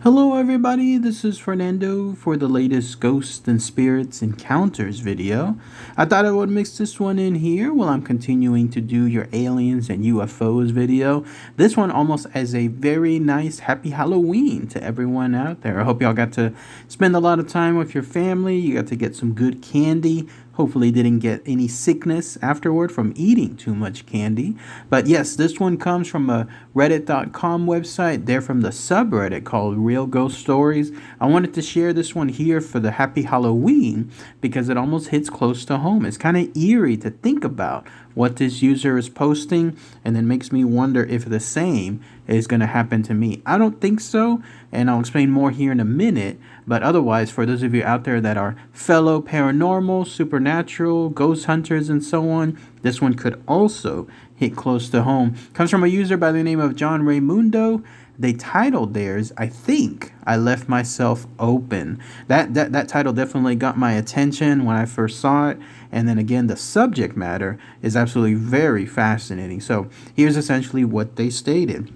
Hello everybody, this is Fernando for the latest Ghosts and Spirits Encounters video. I thought I would mix this one in here while I'm continuing to do your aliens and UFOs video. This one almost as a very nice happy Halloween to everyone out there. I hope y'all got to spend a lot of time with your family, you got to get some good candy. Hopefully didn't get any sickness afterward from eating too much candy. But yes, this one comes from a reddit.com website. They're from the subreddit called Real Ghost Stories. I wanted to share this one here for the happy Halloween because it almost hits close to home. It's kind of eerie to think about what this user is posting, and then makes me wonder if the same is going to happen to me. I don't think so, and I'll explain more here in a minute. But otherwise, for those of you out there that are fellow paranormal, supernatural, ghost hunters, and so on, this one could also hit close to home. Comes from a user by the name of John Raymundo. They titled theirs, I think I left myself open. That title definitely got my attention when I first saw it. And then again, the subject matter is absolutely very fascinating. So here's essentially what they stated.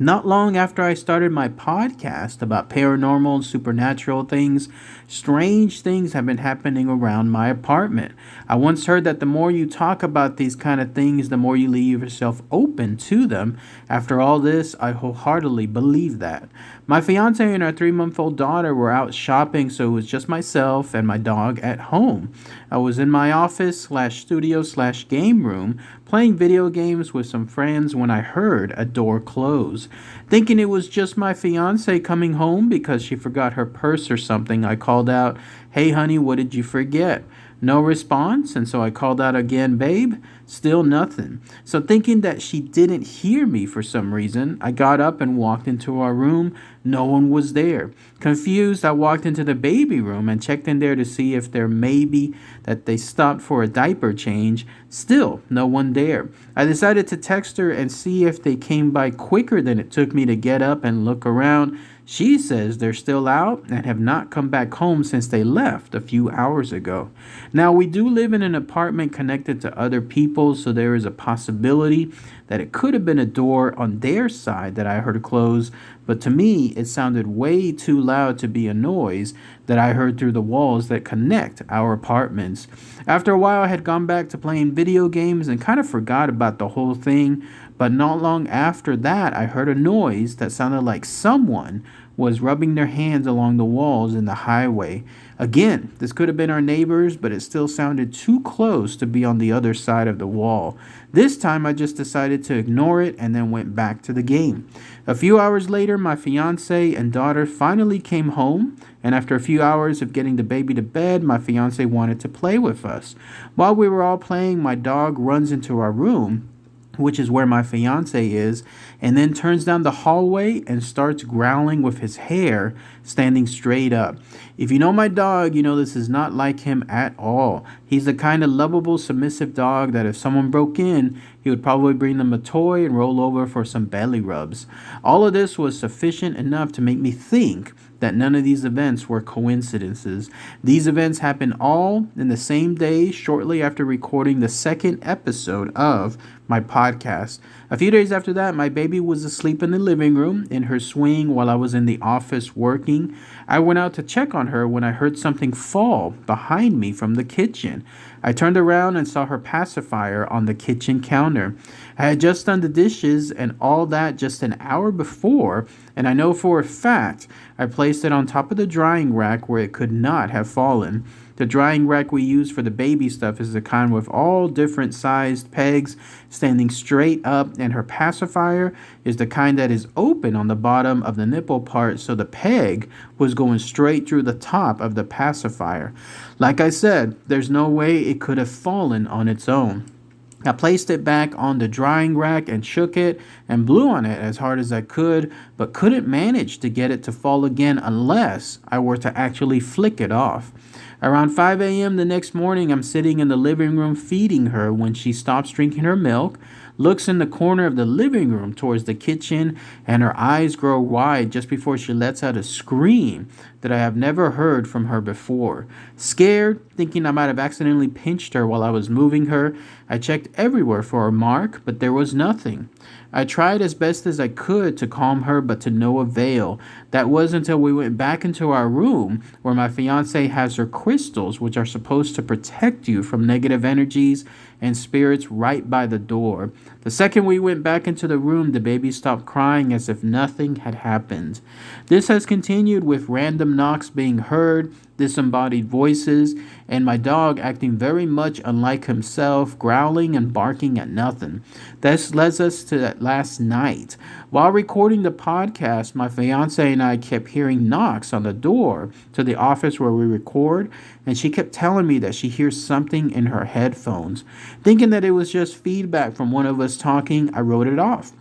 Not long after I started my podcast about paranormal and supernatural things, strange things have been happening around my apartment. I once heard that the more you talk about these kind of things, the more you leave yourself open to them. After all this, I wholeheartedly believe that. My fiance and our 3-month-old daughter were out shopping, so it was just myself and my dog at home. I was in my office/studio/game room playing video games with some friends when I heard a door close. Thinking it was just my fiance coming home because she forgot her purse or something, I called out, "Hey honey, what did you forget?" No response, and so I called out again, "Babe?" Still nothing. So thinking that she didn't hear me for some reason, I got up and walked into our room. No one was there. Confused, I walked into the baby room and checked in there to see if there may be that they stopped for a diaper change. Still, no one there. I decided to text her and see if they came by quicker than it took me to get up and look around. She says they're still out and have not come back home since they left a few hours ago. Now, we do live in an apartment connected to other people, so there is a possibility that it could have been a door on their side that I heard close, but to me, it sounded way too loud to be a noise that I heard through the walls that connect our apartments. After a while, I had gone back to playing video games and kind of forgot about the whole thing, but not long after that, I heard a noise that sounded like someone was rubbing their hands along the walls in the highway. Again, this could have been our neighbors, but it still sounded too close to be on the other side of the wall. This time I just decided to ignore it and then went back to the game. A few hours later, my fiance and daughter finally came home, and after a few hours of getting the baby to bed, my fiance wanted to play with us. While we were all playing, my dog runs into our room, which is where my fiance is, and then turns down the hallway and starts growling with his hair standing straight up. If you know my dog, you know this is not like him at all. He's the kind of lovable, submissive dog that if someone broke in, he would probably bring them a toy and roll over for some belly rubs. All of this was sufficient enough to make me think that none of these events were coincidences. These events happened all in the same day, shortly after recording the second episode of my podcast. A few days after that, my baby was asleep in the living room in her swing while I was in the office working. I went out to check on her when I heard something fall behind me from the kitchen. I turned around and saw her pacifier on the kitchen counter. I had just done the dishes and all that just an hour before, and I know for a fact I placed it on top of the drying rack where it could not have fallen. The drying rack we use for the baby stuff is the kind with all different sized pegs standing straight up, and her pacifier is the kind that is open on the bottom of the nipple part, so the peg was going straight through the top of the pacifier. Like I said, there's no way it could have fallen on its own. I placed it back on the drying rack and shook it and blew on it as hard as I could, but couldn't manage to get it to fall again unless I were to actually flick it off. Around 5 a.m. the next morning, I'm sitting in the living room feeding her when she stops drinking her milk, looks in the corner of the living room towards the kitchen, and her eyes grow wide just before she lets out a scream that I have never heard from her before. Scared, thinking I might have accidentally pinched her while I was moving her, I checked everywhere for a mark, but there was nothing. I tried as best as I could to calm her, but to no avail. That was until we went back into our room where my fiance has her crystals, which are supposed to protect you from negative energies and spirits, right by the door. The second we went back into the room, the baby stopped crying as if nothing had happened. This has continued with random knocks being heard, disembodied voices, and my dog acting very much unlike himself, growling and barking at nothing. This led us to that last night. While recording the podcast, my fiance and I kept hearing knocks on the door to the office where we record, and she kept telling me that she hears something in her headphones. Thinking that it was just feedback from one of us talking, I wrote it off.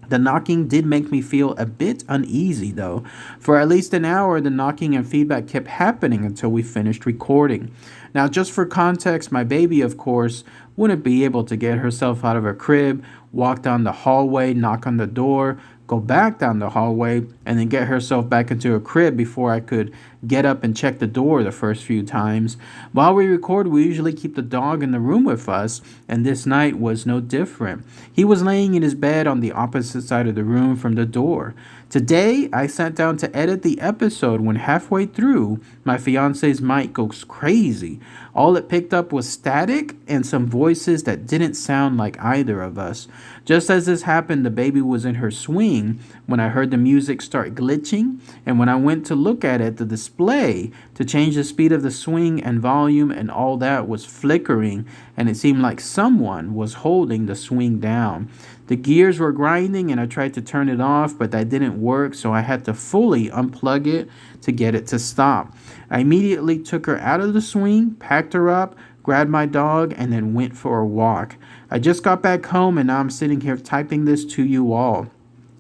The knocking did make me feel a bit uneasy, though. For at least an hour, the knocking and feedback kept happening until we finished recording. Now, just for context, my baby, of course, wouldn't be able to get herself out of her crib, walk down the hallway, knock on the door, go back down the hallway, and then get herself back into her crib before I could get up and check the door the first few times. While we record, we usually keep the dog in the room with us, and this night was no different. He was laying in his bed on the opposite side of the room from the door. Today, I sat down to edit the episode when halfway through, my fiance's mic goes crazy. All it picked up was static and some voices that didn't sound like either of us. Just as this happened, the baby was in her swing when I heard the music start glitching, and when I went to look at it, the display to change the speed of the swing and volume and all that was flickering, and it seemed like someone was holding the swing down. The gears were grinding, and I tried to turn it off, but that didn't work, so I had to fully unplug it to get it to stop. I immediately took her out of the swing, packed her up, grabbed my dog, and then went for a walk. I just got back home, and now I'm sitting here typing this to you all.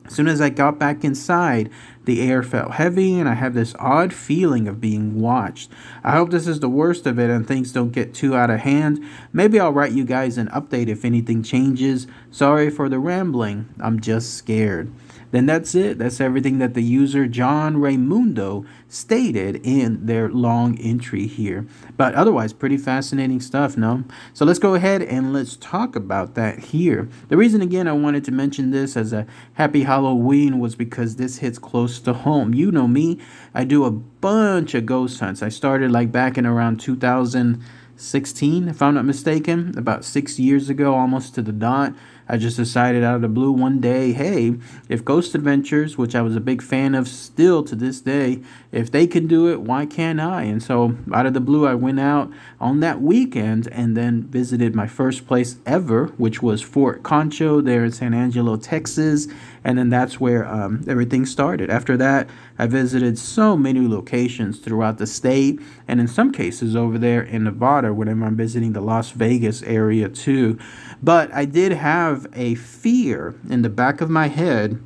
As soon as I got back inside, the air felt heavy, and I have this odd feeling of being watched. I hope this is the worst of it and things don't get too out of hand. Maybe I'll write you guys an update if anything changes. Sorry for the rambling. I'm just scared. Then that's it. That's everything that the user John Raymundo stated in their long entry here. But otherwise, pretty fascinating stuff, no? So let's go ahead and let's talk about that here. The reason, again, I wanted to mention this as a happy Halloween was because this hits close to home. You know me. I do a bunch of ghost hunts. I started like back in around 2016, if I'm not mistaken, about 6 years ago, almost to the dot. I just decided out of the blue one day, hey, if Ghost Adventures, which I was a big fan of still to this day, if they can do it, why can't I? And so out of the blue, I went out on that weekend and then visited my first place ever, which was Fort Concho there in San Angelo, Texas. And then that's where everything started. After that, I visited so many locations throughout the state, and in some cases over there in Nevada, whenever I'm visiting the Las Vegas area too. But I did have a fear in the back of my head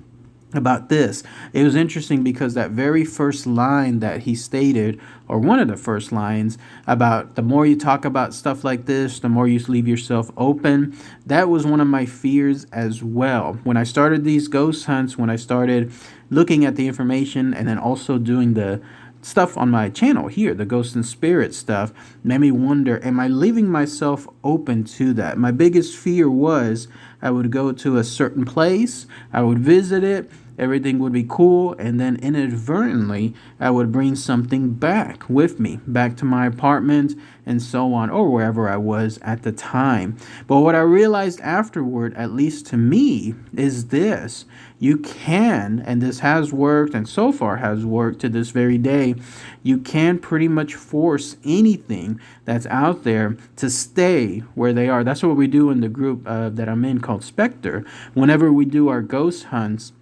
about this. It was interesting because that very first line that he stated, or one of the first lines about the more you talk about stuff like this, the more you leave yourself open, that was one of my fears as well. When I started these ghost hunts, when I started looking at the information and then also doing the stuff on my channel here, the ghost and spirit stuff, made me wonder, am I leaving myself open to that? My biggest fear was I would go to a certain place, I would visit it, everything would be cool, and then inadvertently I would bring something back with me, back to my apartment and so on, or wherever I was at the time. But what I realized afterward, at least to me, is this. You can, and this has worked, and so far has worked to this very day, you can pretty much force anything that's out there to stay where they are. That's what we do in the group that I'm in called Spectre. Whenever we do our ghost hunts,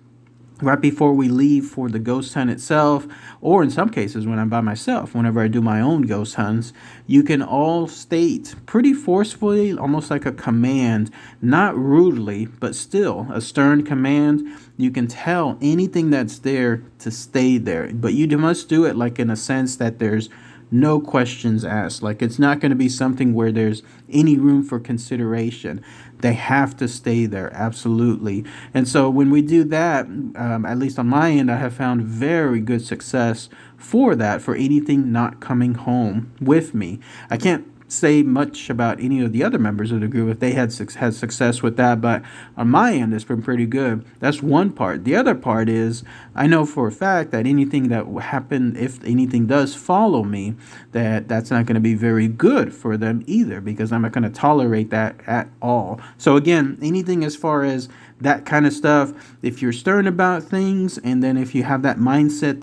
right before we leave for the ghost hunt itself, or in some cases when I'm by myself, whenever I do my own ghost hunts, you can all state pretty forcefully, almost like a command, not rudely, but still a stern command. You can tell anything that's there to stay there, but you must do it like in a sense that there's no questions asked. Like it's not going to be something where there's any room for consideration. They have to stay there, absolutely. And so when we do that, at least on my end, I have found very good success for that, for anything not coming home with me. I can't say much about any of the other members of the group if they had success with that, but on my end, it's been pretty good. That's one part. The other part is I know for a fact that anything that will happen, if anything does follow me, that's not going to be very good for them either, because I'm not going to tolerate that at all. So again, anything as far as that kind of stuff, if you're stern about things, and then if you have that mindset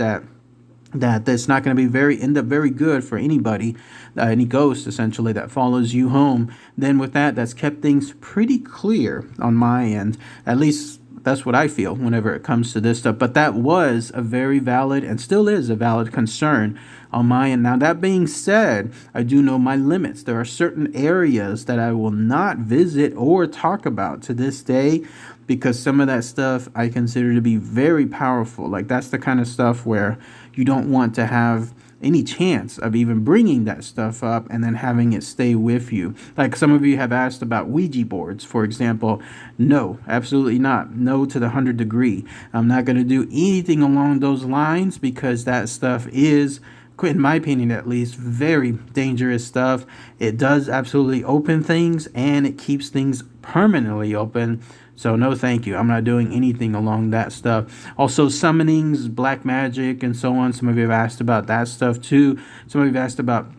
that's not going to be end up very good for anybody, any ghost essentially that follows you home, then with that's kept things pretty clear on my end. At least that's what I feel whenever it comes to this stuff. But that was a very valid and still is a valid concern on my end. Now, that being said, I do know my limits. There are certain areas that I will not visit or talk about to this day, because some of that stuff I consider to be very powerful. Like, that's the kind of stuff where you don't want to have any chance of even bringing that stuff up and then having it stay with you. Like some of you have asked about Ouija boards, for example. No, absolutely not. No to the 100 degree. I'm not going to do anything along those lines, because that stuff is, in my opinion at least, very dangerous stuff. It does absolutely open things, and it keeps things permanently open. So no thank you. I'm not doing anything along that stuff. Also, summonings, black magic, and so on. Some of you have asked about that stuff too. Some of you have asked about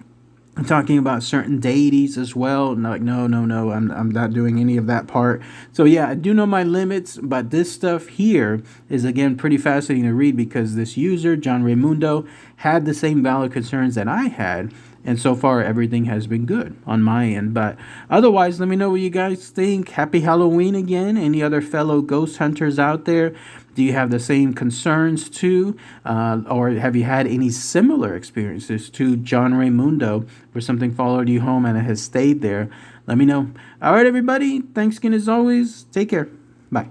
talking about certain deities as well. Like, no, I'm not doing any of that part. So yeah, I do know my limits, but this stuff here is, again, pretty fascinating to read, because this user, John Raimundo, had the same valid concerns that I had. And so far, everything has been good on my end. But otherwise, let me know what you guys think. Happy Halloween again. Any other fellow ghost hunters out there? Do you have the same concerns too? Or have you had any similar experiences to John Raimundo, where something followed you home and it has stayed there? Let me know. All right, everybody. Thanks again as always. Take care. Bye.